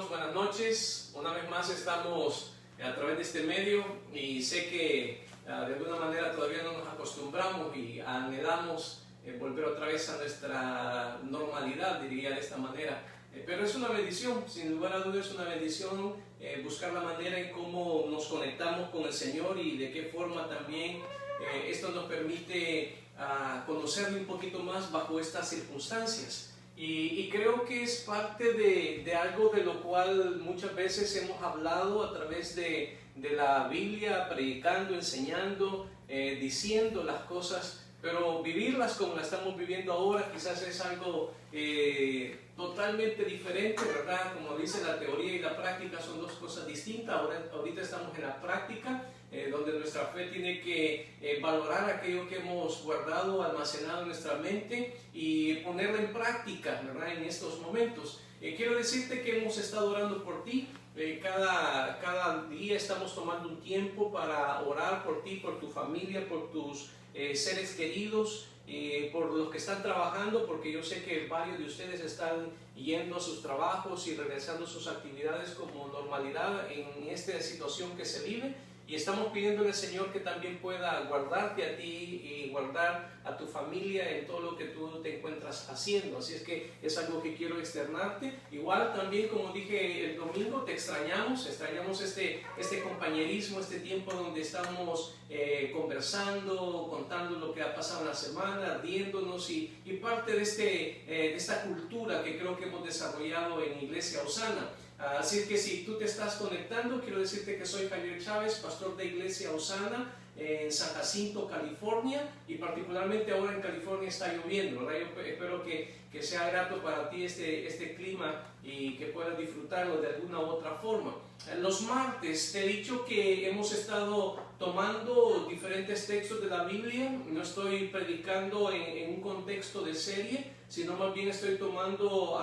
buenas noches. Una vez más estamos a través de este medio y sé que de alguna manera todavía no nos acostumbramos y anhelamos volver otra vez a nuestra normalidad, diría de esta manera. Pero es una bendición, sin lugar a dudas es una bendición buscar la manera en cómo nos conectamos con el Señor y de qué forma también esto nos permite conocerle un poquito más bajo estas circunstancias. Y creo que es parte de algo de lo cual muchas veces hemos hablado a través de la Biblia, predicando, enseñando, diciendo las cosas, pero vivirlas como la estamos viviendo ahora quizás es algo totalmente diferente, ¿verdad? Como dice la teoría y la práctica son dos cosas distintas. Ahorita estamos en la práctica, donde nuestra fe tiene que valorar aquello que hemos guardado, almacenado en nuestra mente y ponerlo en práctica, ¿verdad? En estos momentos. Quiero decirte que hemos estado orando por ti. Cada día estamos tomando un tiempo para orar por ti, por tu familia, por tus seres queridos, por los que están trabajando, porque yo sé que varios de ustedes están yendo a sus trabajos y regresando a sus actividades como normalidad en esta situación que se vive. Y estamos pidiéndole al Señor que también pueda guardarte a ti y guardar a tu familia en todo lo que tú te encuentras haciendo. Así es que es algo que quiero externarte. Igual también, como dije el domingo, te extrañamos este compañerismo, este tiempo donde estamos conversando, contando lo que ha pasado en la semana, riéndonos y parte de esta cultura que creo que hemos desarrollado en Iglesia Osana. Así que si tú te estás conectando, quiero decirte que soy Javier Chávez, pastor de Iglesia Osana en San Jacinto, California, y particularmente ahora en California está lloviendo, ¿verdad? Yo espero que sea grato para ti este clima y que puedas disfrutarlo de alguna u otra forma. Los martes te he dicho que hemos estado tomando diferentes textos de la Biblia. No estoy predicando en un contexto de serie, sino más bien estoy tomando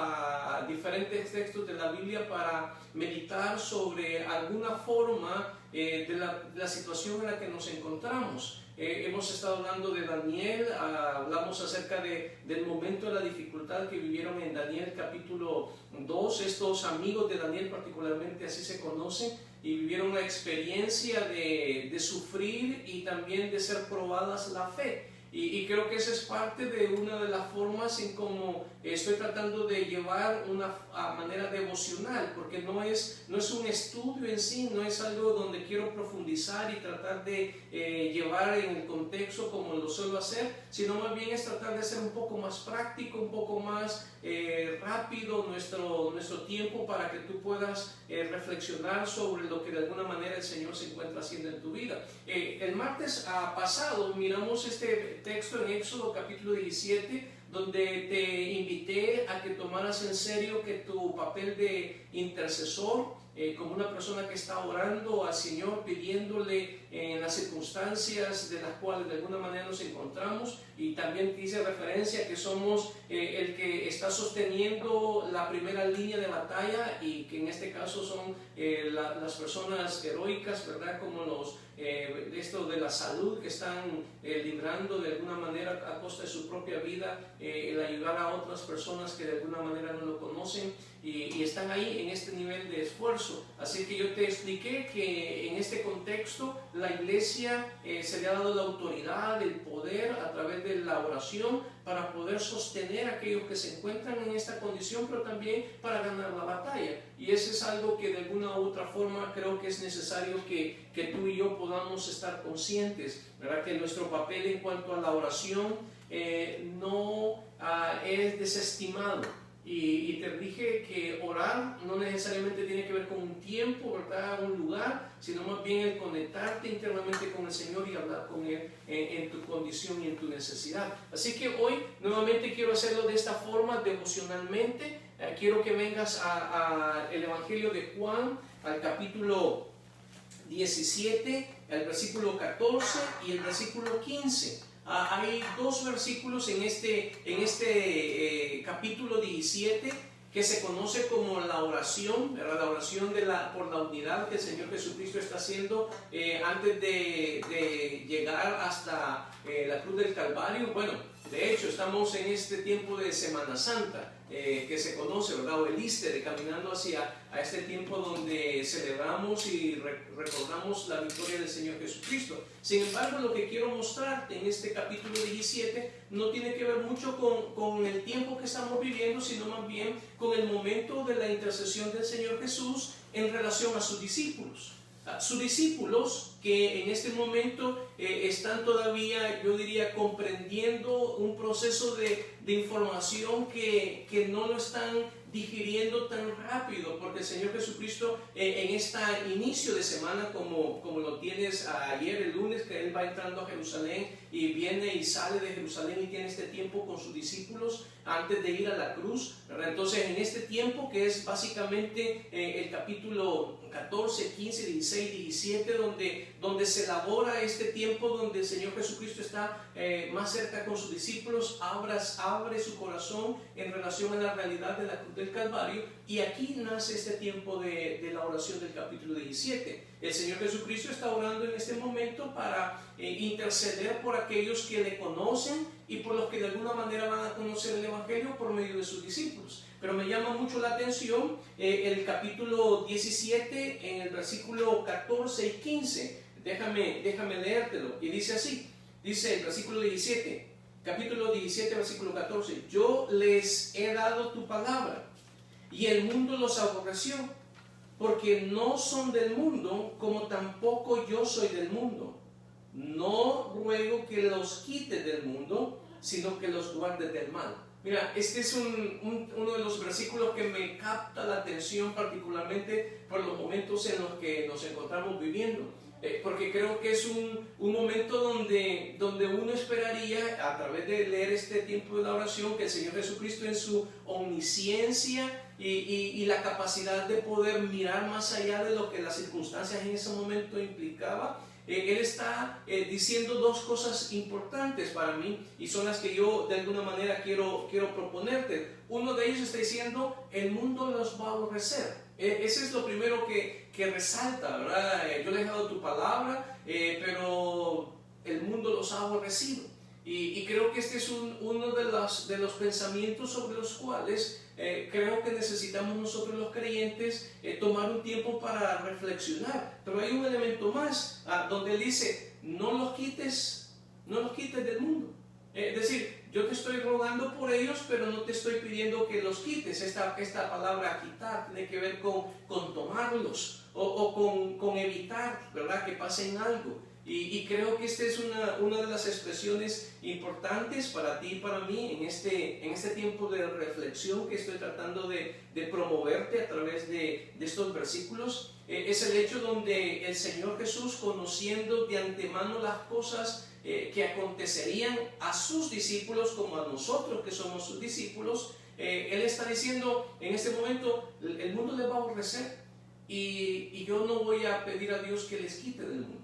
diferentes textos de la Biblia para meditar sobre alguna forma de la situación en la que nos encontramos. Hemos estado hablando de Daniel, hablamos acerca del momento de la dificultad que vivieron en Daniel capítulo 2. Estos amigos de Daniel particularmente así se conocen y vivieron una experiencia de sufrir y también de ser probadas la fe. Y creo que esa es parte de una de las formas en cómo estoy tratando de llevar una manera devocional, porque no es un estudio en sí, no es algo donde quiero profundizar y tratar de llevar en el contexto como lo suelo hacer, sino más bien es tratar de ser un poco más práctico, un poco más rápido nuestro tiempo para que tú puedas reflexionar sobre lo que de alguna manera el Señor se encuentra haciendo en tu vida. El martes pasado miramos este texto en Éxodo capítulo 17, donde te invité a que tomaras en serio que tu papel de intercesor, como una persona que está orando al Señor, pidiéndole en las circunstancias de las cuales de alguna manera nos encontramos, y también te hice referencia que somos el que está sosteniendo la primera línea de batalla, y que en este caso son las personas heroicas, ¿verdad? Como esto de la salud, que están librando de alguna manera a costa de su propia vida el ayudar a otras personas que de alguna manera no lo conocen y están ahí en este nivel de esfuerzo. Así que yo te expliqué que en este contexto la iglesia se le ha dado la autoridad, el poder a través de la oración para poder sostener a aquellos que se encuentran en esta condición, pero también para ganar la batalla. Y eso es algo que de alguna u otra forma creo que es necesario que tú y yo podamos estar conscientes, ¿verdad? Que nuestro papel en cuanto a la oración no es desestimado. Y te dije que orar no necesariamente tiene que ver con un tiempo, ¿verdad? Un lugar, sino más bien el conectarte internamente con el Señor y hablar con Él en tu condición y en tu necesidad. Así que hoy nuevamente quiero hacerlo de esta forma, devocionalmente. Quiero que vengas al Evangelio de Juan, al capítulo 17, el versículo 14 y el versículo 15. Hay dos versículos en este capítulo 17 que se conoce como la oración, ¿verdad? La oración por la unidad que el Señor Jesucristo está haciendo antes de llegar hasta la cruz del Calvario. Bueno, de hecho estamos en este tiempo de Semana Santa. que se conoce, ¿verdad? O el Easter, caminando hacia a este tiempo donde celebramos y recordamos la victoria del Señor Jesucristo. Sin embargo, lo que quiero mostrarte en este capítulo 17 no tiene que ver mucho con el tiempo que estamos viviendo, sino más bien con el momento de la intercesión del Señor Jesús en relación a sus discípulos. Sus discípulos que en este momento están todavía, yo diría, comprendiendo un proceso de información que no lo están digiriendo tan rápido, porque el Señor Jesucristo en este inicio de semana, como lo tienes ayer, el lunes, que Él va entrando a Jerusalén y viene y sale de Jerusalén y tiene este tiempo con sus discípulos antes de ir a la cruz, ¿verdad? Entonces en este tiempo que es básicamente el capítulo 14, 15, 16, 17, donde se elabora este tiempo donde el Señor Jesucristo está más cerca con sus discípulos, abre su corazón en relación a la realidad de la cruz del Calvario, y aquí nace este tiempo de la oración del capítulo 17. El Señor Jesucristo está orando en este momento para interceder por aquellos que le conocen y por los que de alguna manera van a conocer el Evangelio por medio de sus discípulos. Pero me llama mucho la atención el capítulo 17 en el versículo 14 y 15. Déjame leértelo. Y dice así, dice el versículo 17, capítulo 17, versículo 14: yo les he dado tu palabra y el mundo los aborreció, porque no son del mundo, como tampoco yo soy del mundo. No ruego que los quites del mundo, sino que los guardes del mal. Mira, este es uno de los versículos que me capta la atención, particularmente por los momentos en los que nos encontramos viviendo. Porque creo que es un momento donde uno esperaría, a través de leer este tiempo de la oración, que el Señor Jesucristo, en su omnisciencia y la capacidad de poder mirar más allá de lo que las circunstancias en ese momento implicaba, Él está diciendo dos cosas importantes para mí, y son las que yo de alguna manera quiero proponerte. Uno de ellos está diciendo: el mundo los va a aborrecer. Ese es lo primero que resalta, ¿verdad? Yo les he dado tu palabra, pero el mundo los ha aborrecido. Y creo que este es uno de los pensamientos sobre los cuales creo que necesitamos nosotros los creyentes tomar un tiempo para reflexionar. Pero hay un elemento más, donde él dice: no los quites del mundo. Es decir, yo te estoy rogando por ellos, pero no te estoy pidiendo que los quites. Esta palabra quitar tiene que ver con tomarlos o con evitar, ¿verdad?, que pasen algo. Y creo que esta es una de las expresiones importantes para ti y para mí en este tiempo de reflexión que estoy tratando de promoverte a través de estos versículos. Es el hecho donde el Señor Jesús, conociendo de antemano las cosas que acontecerían a sus discípulos como a nosotros que somos sus discípulos, Él está diciendo en este momento: el mundo les va a aborrecer y yo no voy a pedir a Dios que les quite del mundo.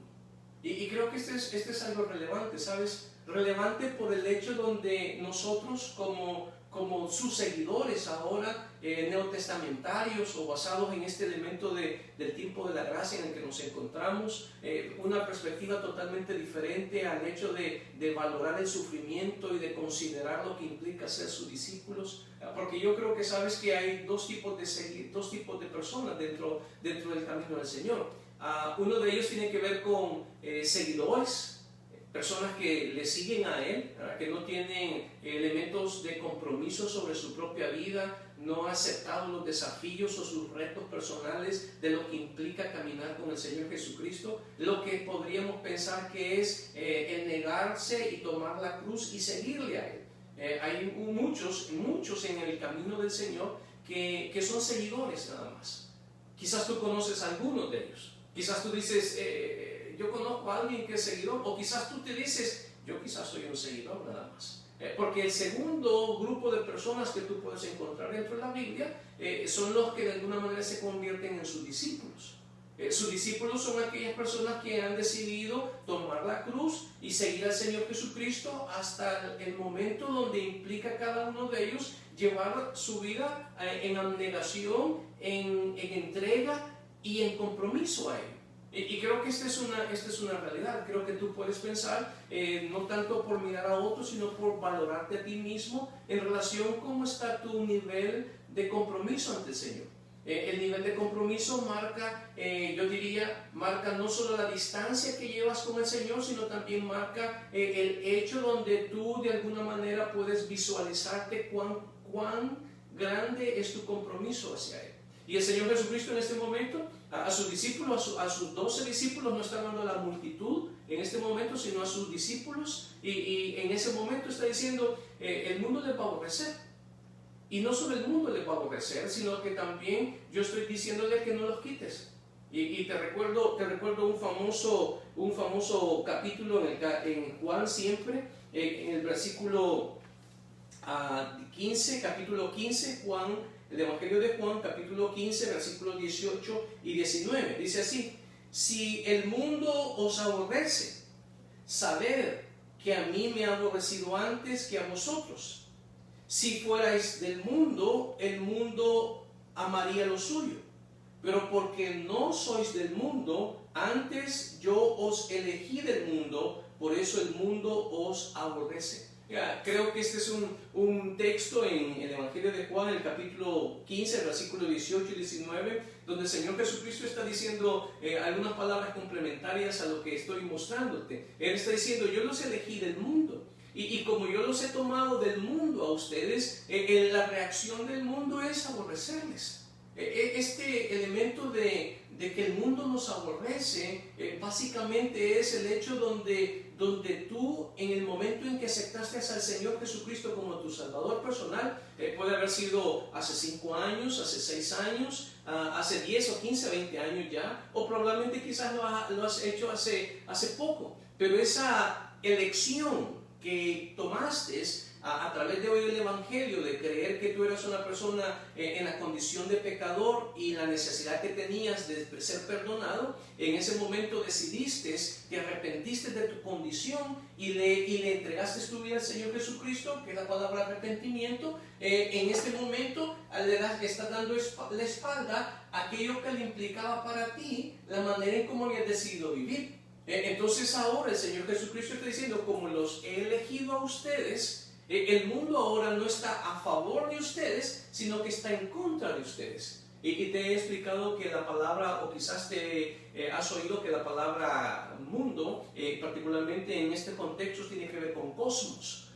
Y creo que este es algo relevante, ¿sabes? Relevante por el hecho donde nosotros como sus seguidores ahora, neotestamentarios o basados en este elemento del tiempo de la gracia en el que nos encontramos, una perspectiva totalmente diferente al hecho de valorar el sufrimiento y de considerar lo que implica ser sus discípulos. Porque yo creo que sabes que hay dos tipos de personas dentro del camino del Señor. Uno de ellos tiene que ver con seguidores, personas que le siguen a Él, que no tienen elementos de compromiso sobre su propia vida, no han aceptado los desafíos o sus retos personales de lo que implica caminar con el Señor Jesucristo, lo que podríamos pensar que es el negarse y tomar la cruz y seguirle a Él. Hay muchos en el camino del Señor que son seguidores nada más. Quizás tú conoces a algunos de ellos. Quizás tú dices: yo conozco a alguien que es seguidor. O quizás tú te dices: yo quizás soy un seguidor nada más. Porque el segundo grupo de personas que tú puedes encontrar dentro de la Biblia son los que de alguna manera se convierten en sus discípulos. Sus discípulos son aquellas personas que han decidido tomar la cruz y seguir al Señor Jesucristo hasta el momento donde implica cada uno de ellos llevar su vida en abnegación, en entrega y en compromiso a Él. Y creo que esta es una realidad. Creo que tú puedes pensar, no tanto por mirar a otros, sino por valorarte a ti mismo en relación a cómo está tu nivel de compromiso ante el Señor. El nivel de compromiso marca, yo diría, marca no solo la distancia que llevas con el Señor, sino también marca el hecho donde tú de alguna manera puedes visualizarte cuán grande es tu compromiso hacia Él. Y el Señor Jesucristo en este momento, a sus discípulos, a sus 12 discípulos, no está hablando a la multitud en este momento, sino a sus discípulos, y en ese momento está diciendo, el mundo les va a aborrecer. Y no solo el mundo les va a aborrecer, sino que también yo estoy diciéndole que no los quites. Y te recuerdo un famoso capítulo en Juan siempre, en el versículo 15, capítulo 15, Juan, el Evangelio de Juan, capítulo 15, versículos 18 y 19. Dice así: si el mundo os aborrece, sabed que a mí me ha aborrecido antes que a vosotros. Si fuerais del mundo, el mundo amaría lo suyo. Pero porque no sois del mundo, antes yo os elegí del mundo, por eso el mundo os aborrece. Creo que este es un texto en el Evangelio de Juan, el capítulo 15, versículos 18 y 19, donde el Señor Jesucristo está diciendo algunas palabras complementarias a lo que estoy mostrándote. Él está diciendo, yo los elegí del mundo. Y como yo los he tomado del mundo a ustedes, la reacción del mundo es aborrecerles. Este elemento de que el mundo nos aborrece, básicamente es el hecho donde tú, en el momento en que aceptaste al Señor Jesucristo como tu Salvador personal, puede haber sido hace 5 años, hace 6 años, hace 10 o 15, 20 años ya, o probablemente quizás lo has hecho hace poco, pero esa elección que tomaste a través de oír el Evangelio, de creer que tú eras una persona en la condición de pecador y la necesidad que tenías de ser perdonado, en ese momento decidiste, te arrepentiste de tu condición y le entregaste tu vida al Señor Jesucristo, que es la palabra arrepentimiento. En este momento le estás dando la espalda a aquello que le implicaba para ti la manera en cómo habías decidido vivir. Entonces ahora el Señor Jesucristo está diciendo, como los he elegido a ustedes, el mundo ahora no está a favor de ustedes, sino que está en contra de ustedes. Y te he explicado que la palabra, o quizás has oído que la palabra mundo, particularmente en este contexto, tiene que ver con cosmos,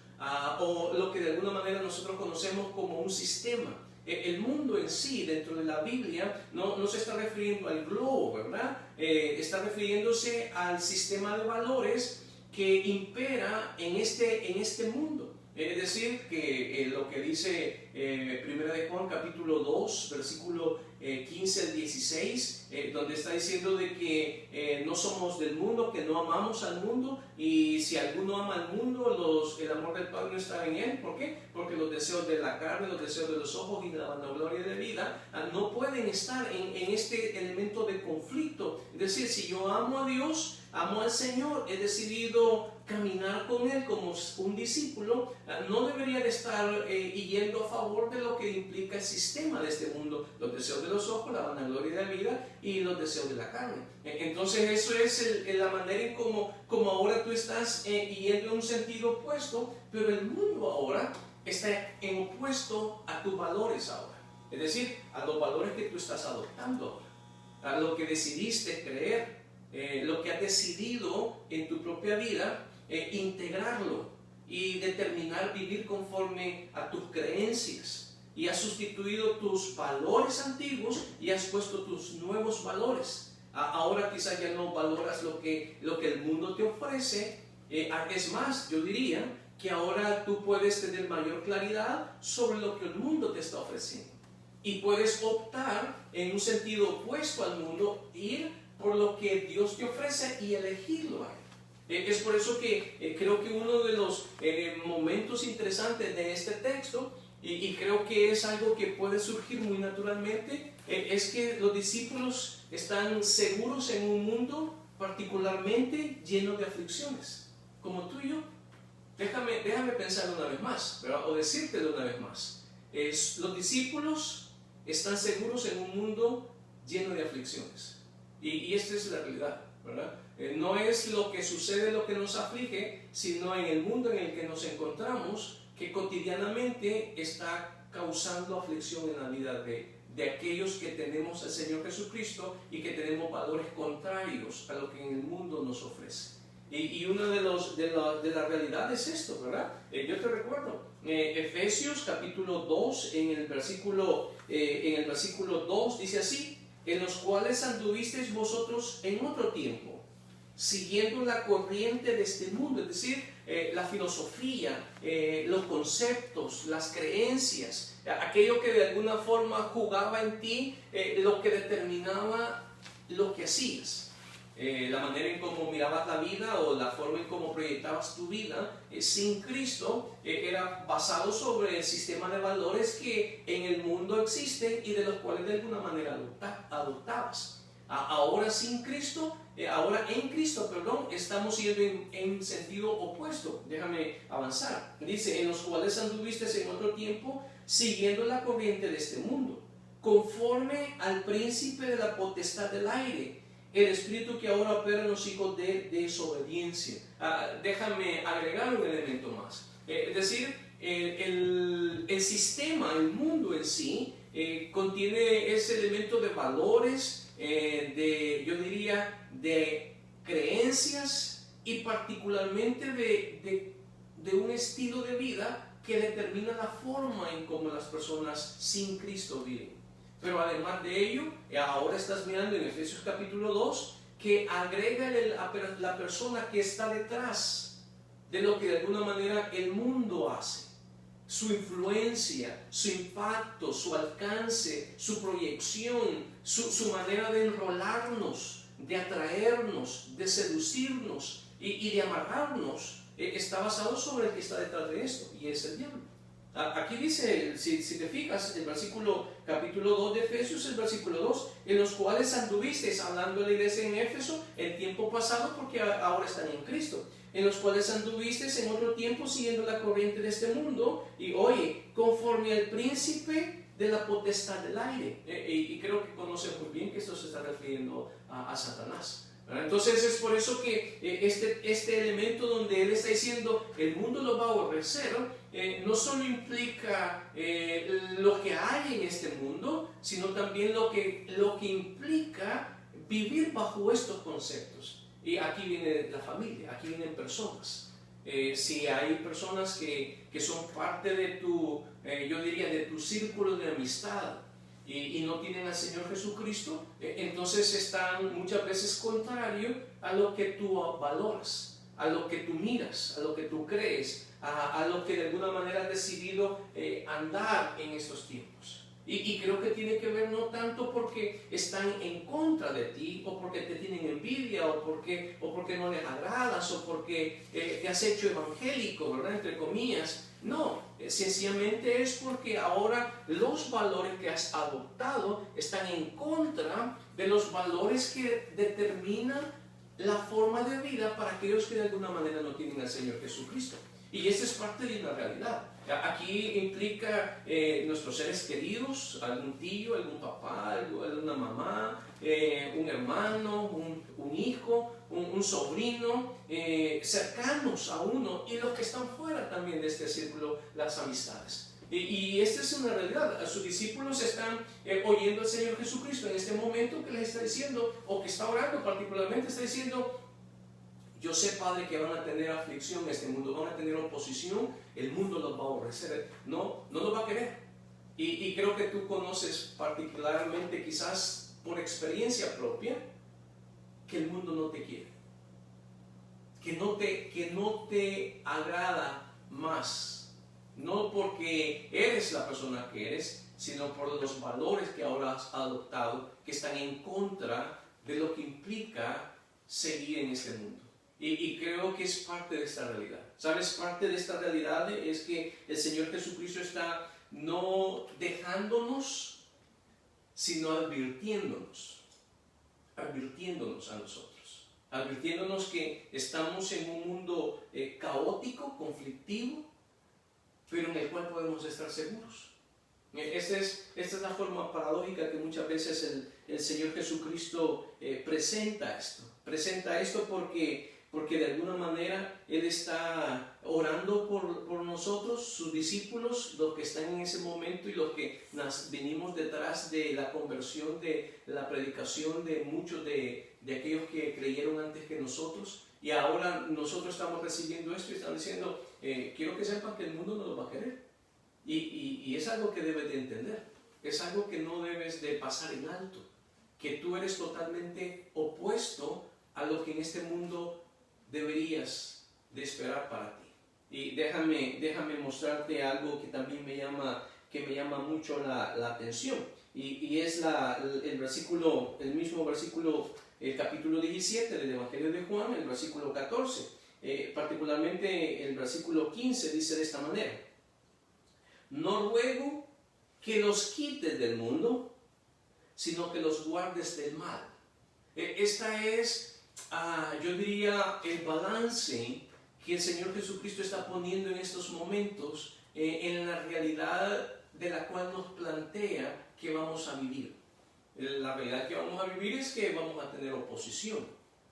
o lo que de alguna manera nosotros conocemos como un sistema. El mundo en sí, dentro de la Biblia, no se está refiriendo al globo, ¿verdad? Está refiriéndose al sistema de valores que impera en este mundo. Es decir, que lo que dice 1 de Juan capítulo 2, versículo 15 al 16, donde está diciendo de que no somos del mundo, que no amamos al mundo, y si alguno ama al mundo, el amor del Padre no está en él. ¿Por qué? Porque los deseos de la carne, los deseos de los ojos y la vanagloria de vida no pueden estar en este elemento de conflicto. Es decir, si yo amo a Dios, amo al Señor, he decidido caminar con Él como un discípulo, no debería de estar yendo a favor de lo que implica el sistema de este mundo, los deseos de los ojos, la vanagloria de la vida y los deseos de la carne. Entonces eso es la manera en como ahora tú estás yendo en un sentido opuesto, pero el mundo ahora está en opuesto a tus valores ahora. Es decir, a los valores que tú estás adoptando ahora, a lo que decidiste creer, lo que has decidido en tu propia vida, integrarlo y determinar vivir conforme a tus creencias, y has sustituido tus valores antiguos y has puesto tus nuevos valores. Ahora quizás ya no valoras lo que el mundo te ofrece. Es más, yo diría que ahora tú puedes tener mayor claridad sobre lo que el mundo te está ofreciendo y puedes optar en un sentido opuesto al mundo, ir por lo que Dios te ofrece y elegirlo a Él. Es por eso que creo que uno de los momentos interesantes de este texto, y creo que es algo que puede surgir muy naturalmente, es que los discípulos están seguros en un mundo particularmente lleno de aflicciones, como tú y yo. Déjame pensar una vez más, ¿verdad? O decírtelo una vez más. Los discípulos están seguros en un mundo lleno de aflicciones. Y esta es la realidad, ¿verdad? No es lo que sucede lo que nos aflige, sino en el mundo en el que nos encontramos, que cotidianamente está causando aflicción en la vida de aquellos que tenemos al Señor Jesucristo y que tenemos valores contrarios a lo que en el mundo nos ofrece. Y una de las realidades es esto, ¿verdad? Yo te recuerdo, Efesios capítulo 2, en el versículo 2 dice así: en los cuales anduvisteis vosotros en otro tiempo, siguiendo la corriente de este mundo, es decir, la filosofía, los conceptos, las creencias, aquello que de alguna forma jugaba en ti, lo que determinaba lo que hacías. La manera en cómo mirabas la vida o la forma en cómo proyectabas tu vida sin Cristo era basado sobre el sistema de valores que en el mundo existen y de los cuales de alguna manera adoptabas. Ahora sin Cristo, ahora en Cristo, perdón, estamos yendo en sentido opuesto. Déjame avanzar. Dice: en los cuales anduviste en otro tiempo, siguiendo la corriente de este mundo, conforme al príncipe de la potestad del aire, el espíritu que ahora opera en los hijos de desobediencia. Déjame agregar un elemento más. Es decir, el sistema, el mundo en sí, contiene ese elemento de valores, yo diría, de creencias y particularmente de un estilo de vida que determina la forma en cómo las personas sin Cristo viven. Pero además de ello, ahora estás mirando en Efesios capítulo 2 que agrega la persona que está detrás de lo que de alguna manera el mundo hace. Su influencia, su impacto, su alcance, su proyección, su manera de enrolarnos, de atraernos, de seducirnos y de amarrarnos, está basado sobre el que está detrás de esto, y es el diablo. Aquí dice, si te fijas, el capítulo 2 de Efesios, el versículo 2, en los cuales anduvisteis, hablando de la iglesia en Éfeso, el tiempo pasado, porque ahora están en Cristo, en los cuales anduvisteis en otro tiempo siguiendo la corriente de este mundo, y oye, conforme al príncipe de la potestad del aire. Y creo que conocen muy bien que esto se está refiriendo a Satanás. Entonces es por eso que este elemento donde él está diciendo el mundo lo va a aborrecer, no solo implica lo que hay en este mundo, sino también lo que implica vivir bajo estos conceptos. Y aquí viene la familia, aquí vienen personas. Si hay personas que son parte de yo diría, de tu círculo de amistad, y no tienen al Señor Jesucristo, entonces están muchas veces contrario a lo que tú valoras, a lo que tú miras, a lo que tú crees, a lo que de alguna manera has decidido andar en estos tiempos. Y creo que tiene que ver no tanto porque están en contra de ti, o porque te tienen envidia, o porque no les agradas, o porque te has hecho evangélico, ¿verdad? Entre comillas. No, sencillamente es porque ahora los valores que has adoptado están en contra de los valores que determinan la forma de vida para aquellos que de alguna manera no tienen al Señor Jesucristo. Y esta es parte de una realidad. Aquí implica nuestros seres queridos, algún tío, algún papá, alguna mamá, un hermano, un hijo, un sobrino, cercanos a uno, y los que están fuera también de este círculo, las amistades. Y esta es una realidad. Sus discípulos están oyendo al Señor Jesucristo en este momento, que les está diciendo, o que está orando particularmente, está diciendo: yo sé, Padre, que van a tener aflicción en este mundo, van a tener oposición, el mundo los va a aborrecer, no los va a querer. Y creo que tú conoces particularmente, quizás por experiencia propia, que el mundo no te quiere, que no te agrada más, no porque eres la persona que eres, sino por los valores que ahora has adoptado, que están en contra de lo que implica seguir en este mundo. Y creo que es parte de esta realidad. ¿Sabes? Parte de esta realidad es que el Señor Jesucristo está no dejándonos, sino advirtiéndonos a nosotros. Advirtiéndonos que estamos en un mundo caótico, conflictivo, pero en el cual podemos estar seguros. Esta es la forma paradójica que muchas veces el Señor Jesucristo presenta esto. Presenta esto porque de alguna manera Él está orando por nosotros, sus discípulos, los que están en ese momento y los que venimos detrás de la conversión, de la predicación de muchos de aquellos que creyeron antes que nosotros. Y ahora nosotros estamos recibiendo esto y están diciendo, quiero que sepan que el mundo no lo va a querer. Y es algo que debes de entender, es algo que no debes de pasar en alto, que tú eres totalmente opuesto a lo que en este mundo deberías de esperar para ti. Y déjame mostrarte algo que también me llama mucho la atención, y es el mismo versículo, el capítulo 17 del Evangelio de Juan, el versículo 14, particularmente el versículo 15 dice de esta manera: no ruego que los quites del mundo, sino que los guardes del mal. Esta es, yo diría, el balance que el Señor Jesucristo está poniendo en estos momentos en la realidad de la cual nos plantea que vamos a vivir. La realidad que vamos a vivir es que vamos a tener oposición,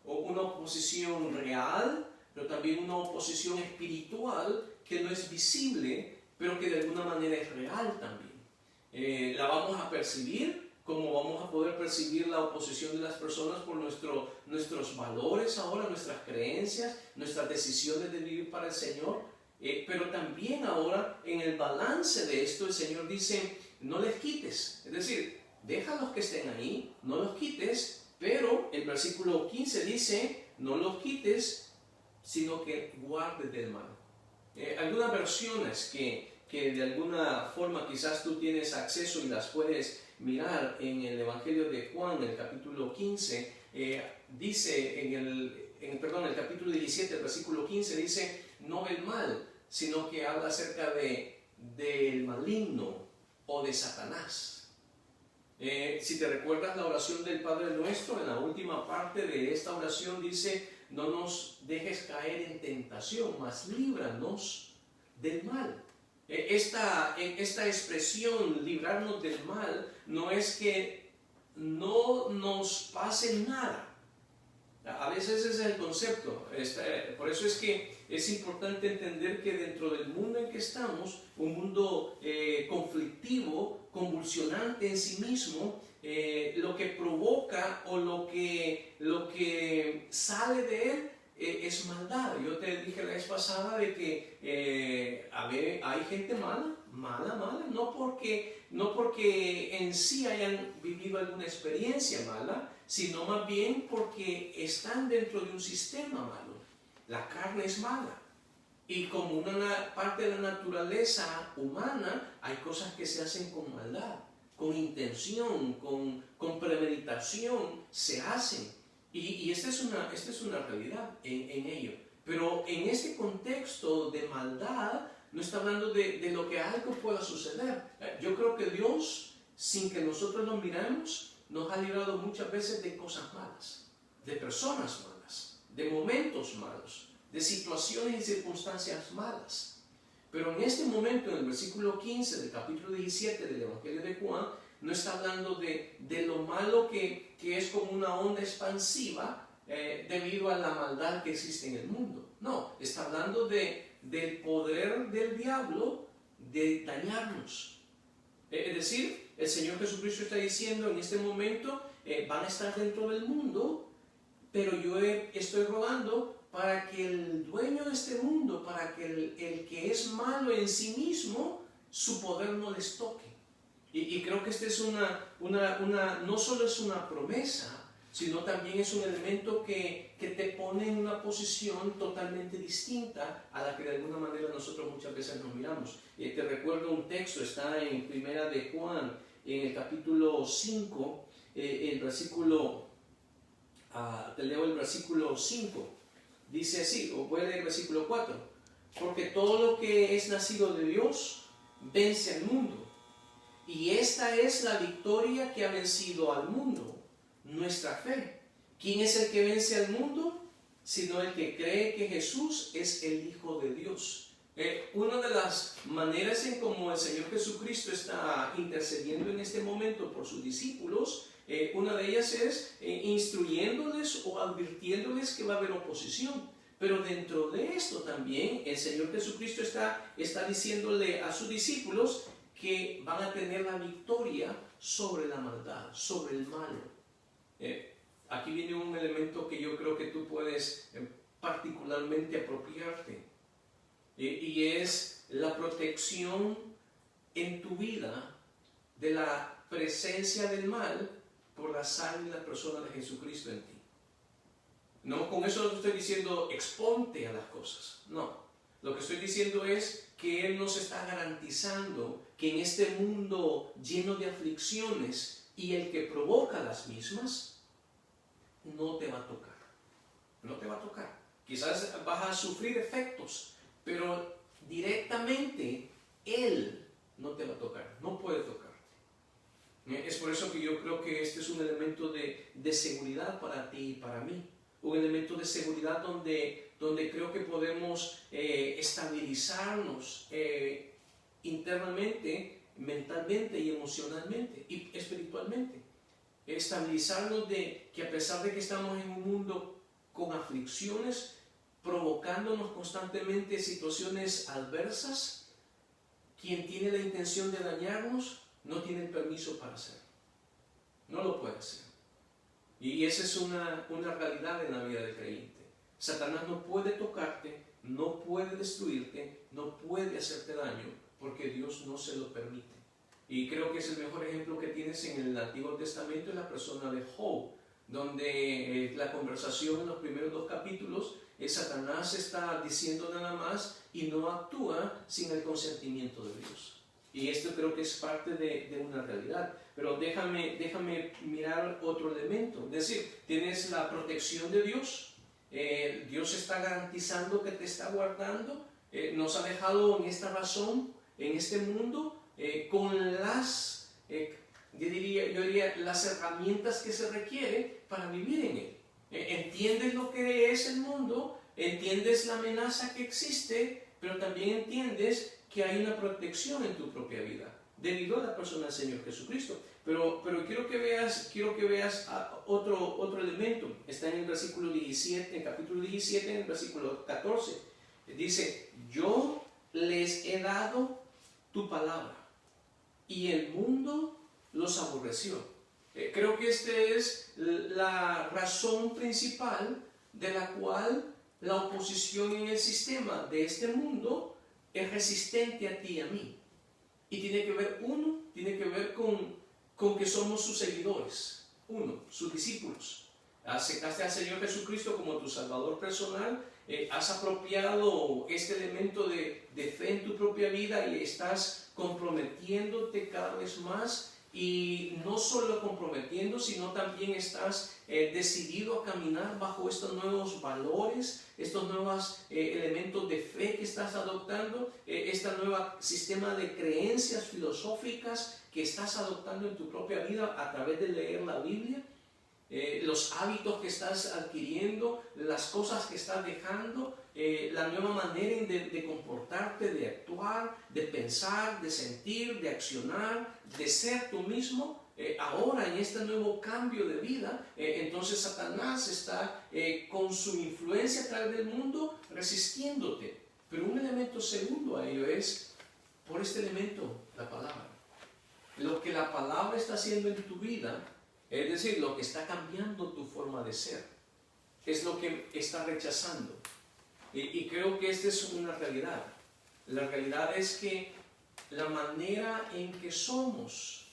o una oposición real, pero también una oposición espiritual que no es visible, pero que de alguna manera es real también. La vamos a percibir, como vamos a poder percibir la oposición de las personas por nuestros valores ahora, nuestras creencias, nuestras decisiones de vivir para el Señor. Pero también ahora, en el balance de esto, el Señor dice, no les quites. Es decir, déjalos que estén ahí, no los quites, pero el versículo 15 dice, no los quites, sino que guardes del mal. Algunas versiones que de alguna forma quizás tú tienes acceso y las puedes mirar en el Evangelio de Juan, el capítulo 15, dice el capítulo 17, el versículo 15 dice, no el mal, sino que habla acerca del maligno o de Satanás. Si te recuerdas la oración del Padre Nuestro, en la última parte de esta oración dice, no nos dejes caer en tentación, mas líbranos del mal. Esta expresión, librarnos del mal, no es que no nos pase nada. A veces ese es el concepto. Por eso es que es importante entender que dentro del mundo en que estamos, un mundo conflictivo, convulsionante en sí mismo, lo que provoca o lo que sale de él es maldad. Yo te dije la vez pasada de que hay gente mala, no porque en sí hayan vivido alguna experiencia mala, sino más bien porque están dentro de un sistema malo. La carne es mala. Y como una parte de la naturaleza humana, hay cosas que se hacen con maldad, con intención, con premeditación, se hacen. Y esta es una realidad en ello. Pero en este contexto de maldad, no está hablando de lo que algo pueda suceder. Yo creo que Dios, sin que nosotros lo miremos, nos ha librado muchas veces de cosas malas, de personas malas, de momentos malos, de situaciones y circunstancias malas. Pero en este momento, en el versículo 15 del capítulo 17 del Evangelio de Juan, no está hablando de lo malo que es como una onda expansiva debido a la maldad que existe en el mundo. No, está hablando del poder del diablo de dañarnos. Es decir, el Señor Jesucristo está diciendo en este momento, van a estar dentro del mundo, pero yo estoy rogando para que el dueño de este mundo, para que el que es malo en sí mismo, su poder no les toque. Y creo que esta es no solo es una promesa, sino también es un elemento que te pone en una posición totalmente distinta a la que de alguna manera nosotros muchas veces nos miramos. Te recuerdo un texto, está en Primera de Juan, en el capítulo 5, el versículo, te leo el versículo 5, dice así, o voy a leer el versículo 4, porque todo lo que es nacido de Dios vence al mundo, y esta es la victoria que ha vencido al mundo, nuestra fe. ¿Quién es el que vence al mundo? Sino el que cree que Jesús es el Hijo de Dios. Una de las maneras en cómo el Señor Jesucristo está intercediendo en este momento por sus discípulos, una de ellas es instruyéndoles o advirtiéndoles que va a haber oposición. Pero dentro de esto también el Señor Jesucristo está diciéndole a sus discípulos que van a tener la victoria sobre la maldad, sobre el malo. Aquí viene un elemento que yo creo que tú puedes particularmente apropiarte. Y es la protección en tu vida de la presencia del mal por la sangre de la persona de Jesucristo en ti. No, con eso no te estoy diciendo exponte a las cosas, no. Lo que estoy diciendo es que Él nos está garantizando que en este mundo lleno de aflicciones y el que provoca las mismas, no te va a tocar. No te va a tocar. Quizás vas a sufrir efectos, pero directamente Él no te va a tocar, no puede tocarte. Es por eso que yo creo que este es un elemento de seguridad para ti y para mí. Un elemento de seguridad donde creo que podemos estabilizarnos internamente, mentalmente y emocionalmente y espiritualmente. Estabilizarnos de que a pesar de que estamos en un mundo con aflicciones, provocándonos constantemente situaciones adversas, quien tiene la intención de dañarnos no tiene el permiso para hacerlo. No lo puede hacer. Y esa es una realidad en la vida del creyente. Satanás no puede tocarte, no puede destruirte, no puede hacerte daño, porque Dios no se lo permite. Y creo que es el mejor ejemplo que tienes en el Antiguo Testamento en la persona de Job, donde la conversación en los primeros 2 capítulos, Satanás está diciendo nada más y no actúa sin el consentimiento de Dios. Y esto creo que es parte de una realidad. Pero déjame mirar otro elemento. Es decir, tienes la protección de Dios. Dios está garantizando que te está guardando. Nos ha dejado en esta razón, en este mundo, con las, yo diría, las herramientas que se requiere para vivir en él. Entiendes lo que es el mundo, entiendes la amenaza que existe, pero también entiendes que hay una protección en tu propia vida, debido a la persona del Señor Jesucristo. Pero quiero que veas otro elemento. Está en el versículo 17, en el capítulo 17, en el versículo 14. Dice, yo les he dado tu palabra, y el mundo los aborreció. Creo que esta es la razón principal de la cual la oposición en el sistema de este mundo es resistente a ti y a mí. Y tiene que ver con que somos sus seguidores, sus discípulos. Aceptaste al Señor Jesucristo como tu Salvador personal, has apropiado este elemento de fe en tu propia vida y estás comprometiéndote cada vez más. Y no solo comprometiendo, sino también estás decidido a caminar bajo estos nuevos valores, estos nuevos elementos de fe que estás adoptando, este nuevo sistema de creencias filosóficas que estás adoptando en tu propia vida a través de leer la Biblia, los hábitos que estás adquiriendo, las cosas que estás dejando, la nueva manera de comportarte, de actuar, de pensar, de sentir, de accionar, de ser tú mismo. Ahora en este nuevo cambio de vida, entonces Satanás está con su influencia a través del mundo resistiéndote. Pero un elemento segundo a ello es por este elemento, la palabra. Lo que la palabra está haciendo en tu vida, es decir, lo que está cambiando tu forma de ser, es lo que está rechazando. Y creo que esta es una realidad. La realidad es que la manera en que somos,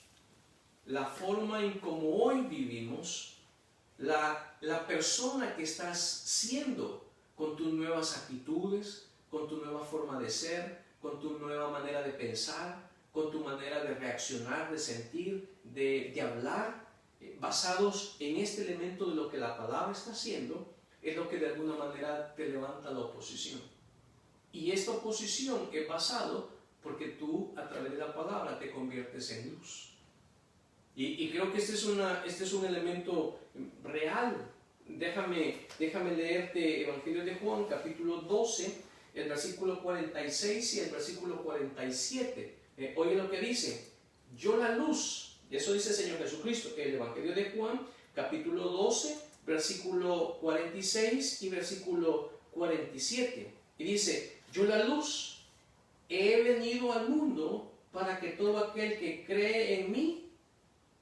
la forma en cómo hoy vivimos, la persona que estás siendo con tus nuevas actitudes, con tu nueva forma de ser, con tu nueva manera de pensar, con tu manera de reaccionar, de sentir, de hablar, basados en este elemento de lo que la palabra está haciendo, es lo que de alguna manera te levanta la oposición. Y esta oposición es basado porque tú a través de la palabra te conviertes en luz. Y creo que este es un elemento real. Déjame leerte Evangelio de Juan, capítulo 12, el versículo 46 y el versículo 47. Oye lo que dice: yo la luz, eso dice el Señor Jesucristo, el Evangelio de Juan, capítulo 12, versículo 46 y versículo 47. Y dice: yo la luz he venido al mundo para que todo aquel que cree en mí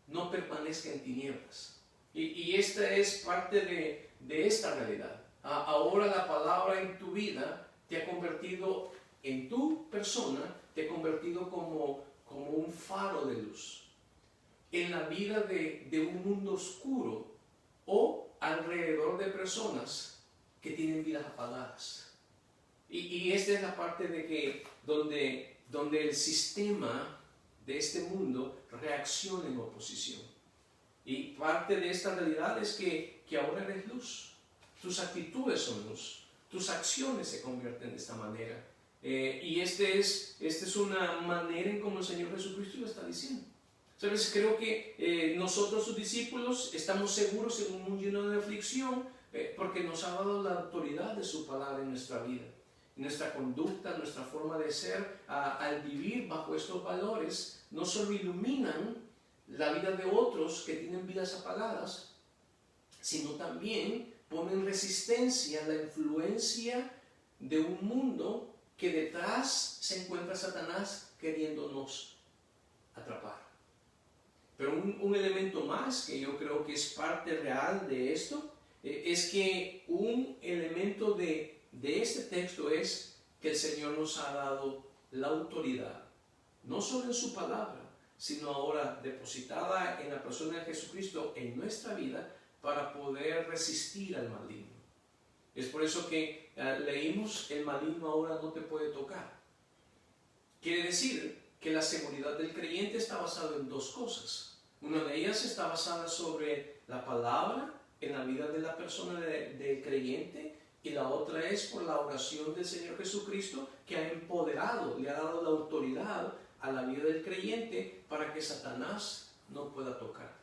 no permanezca en tinieblas. Y esta es parte de esta realidad. Ahora la palabra en tu vida te ha convertido en tu persona, te ha convertido como un faro de luz en la vida de un mundo oscuro o alrededor de personas que tienen vidas apagadas. Y esta es la parte de que donde el sistema de este mundo reacciona en oposición. Y parte de esta realidad es que ahora eres luz. Tus actitudes son luz. Tus acciones se convierten de esta manera. Y esta es una manera en cómo el Señor Jesucristo lo está diciendo. ¿Sabes? Creo que nosotros, sus discípulos, estamos seguros en un mundo lleno de aflicción porque nos ha dado la autoridad de su palabra en nuestra vida. Nuestra conducta, nuestra forma de ser, al vivir bajo estos valores, no solo iluminan la vida de otros que tienen vidas apagadas, sino también ponen resistencia a la influencia de un mundo que detrás se encuentra Satanás queriéndonos atrapar. Pero un elemento más que yo creo que es parte real de esto, es que un elemento de este texto es que el Señor nos ha dado la autoridad, no solo en su palabra, sino ahora depositada en la persona de Jesucristo en nuestra vida para poder resistir al maligno. Es por eso que leímos: el maligno ahora no te puede tocar. Quiere decir que la seguridad del creyente está basada en dos cosas. Una de ellas está basada sobre la palabra en la vida de la persona del creyente, y la otra es por la oración del Señor Jesucristo, que ha empoderado, le ha dado la autoridad a la vida del creyente para que Satanás no pueda tocar.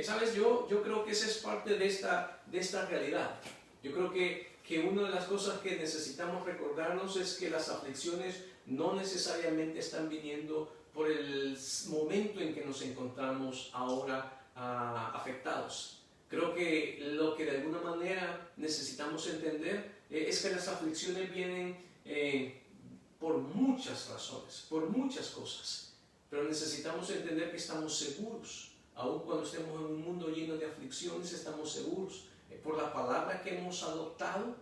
¿Sabes? Yo creo que esa es parte de esta realidad. Yo creo que una de las cosas que necesitamos recordarnos es que las aflicciones no necesariamente están viniendo por el momento en que nos encontramos ahora afectados. Creo que lo que de alguna manera necesitamos entender es que las aflicciones vienen por muchas razones, por muchas cosas. Pero necesitamos entender que estamos seguros. Aun cuando estemos en un mundo lleno de aflicciones, estamos seguros por la palabra que hemos adoptado,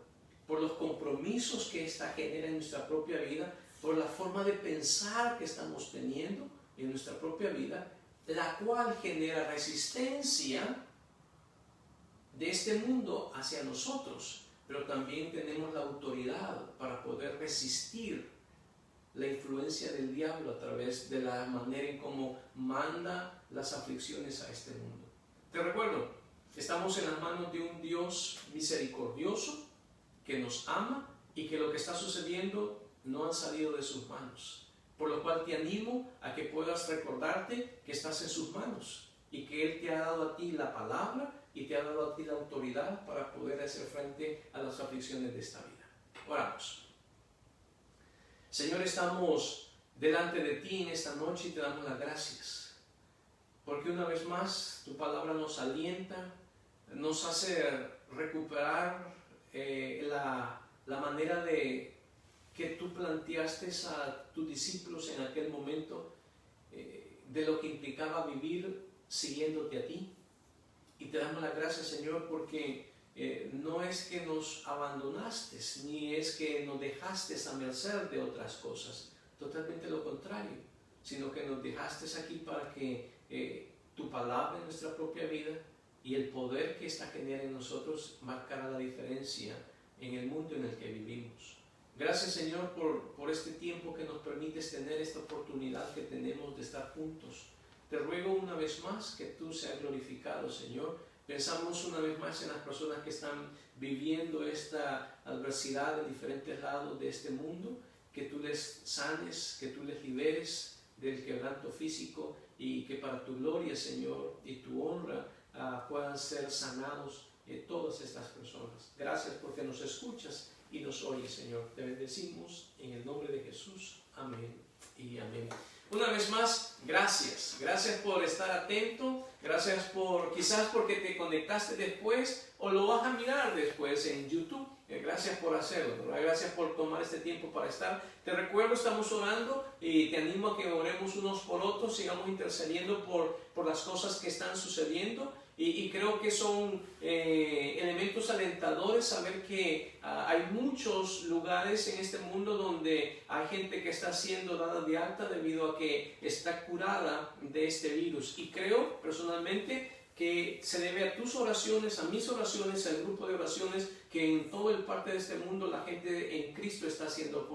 por los compromisos que esta genera en nuestra propia vida, por la forma de pensar que estamos teniendo en nuestra propia vida, la cual genera resistencia de este mundo hacia nosotros, pero también tenemos la autoridad para poder resistir la influencia del diablo a través de la manera en cómo manda las aflicciones a este mundo. Te recuerdo, estamos en las manos de un Dios misericordioso que nos ama y que lo que está sucediendo no han salido de sus manos. Por lo cual te animo a que puedas recordarte que estás en sus manos y que Él te ha dado a ti la palabra y te ha dado a ti la autoridad para poder hacer frente a las aflicciones de esta vida. Oramos. Señor, estamos delante de ti en esta noche y te damos las gracias, porque una vez más tu palabra nos alienta, nos hace recuperar la manera que tú planteaste a tus discípulos en aquel momento, de lo que implicaba vivir siguiéndote a ti. Y te damos las gracias, Señor, porque no es que nos abandonaste, ni es que nos dejaste a merced de otras cosas, totalmente lo contrario, sino que nos dejaste aquí para que tu palabra en nuestra propia vida y el poder que esta genera en nosotros marcara la diferencia en el mundo en el que vivimos. Gracias, Señor, por este tiempo que nos permites tener, esta oportunidad que tenemos de estar juntos. Te ruego una vez más que tú seas glorificado, Señor. Pensamos una vez más en las personas que están viviendo esta adversidad en diferentes lados de este mundo, que tú les sanes, que tú les liberes del quebranto físico y que para tu gloria, Señor, y tu honra puedan ser sanados todas estas personas. Gracias porque nos escuchas y nos oyes, Señor. Te bendecimos en el nombre de Jesús. Amén y amén. Una vez más, gracias. Gracias por estar atento. Gracias por, quizás porque te conectaste después o lo vas a mirar después en YouTube. Gracias por hacerlo, ¿verdad? Gracias por tomar este tiempo para estar. Te recuerdo, estamos orando y te animo a que oremos unos por otros, sigamos intercediendo por las cosas que están sucediendo. Y creo que son elementos alentadores saber que hay muchos lugares en este mundo donde hay gente que está siendo dada de alta debido a que está curada de este virus. Y creo personalmente que se debe a tus oraciones, a mis oraciones, al grupo de oraciones que en toda el parte de este mundo la gente en Cristo está haciendo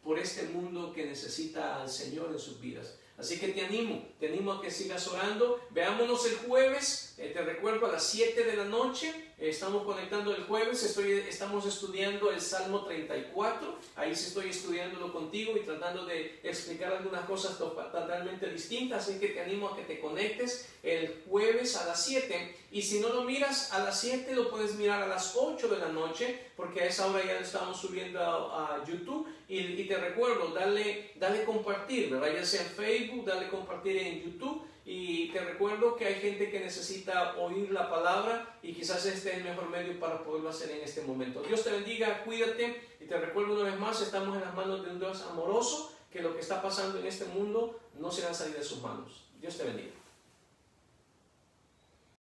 por este mundo que necesita al Señor en sus vidas. Así que te animo a que sigas orando. Veámonos el jueves, te recuerdo a las 7 de la noche, estamos conectando el jueves, estamos estudiando el Salmo 34, ahí sí estoy estudiándolo contigo y tratando de explicar algunas cosas totalmente distintas, así que te animo a que te conectes el jueves a las 7, y si no lo miras a las 7 lo puedes mirar a las 8 de la noche, porque a esa hora ya lo estamos subiendo a YouTube, y te recuerdo, dale compartir, ¿verdad? Ya sea en Facebook, dale compartir en YouTube, y te recuerdo que hay gente que necesita oír la palabra y quizás este es el mejor medio para poderlo hacer en este momento. Dios te bendiga, cuídate, y te recuerdo una vez más, estamos en las manos de un Dios amoroso, que lo que está pasando en este mundo no se va a salir de sus manos. Dios te bendiga.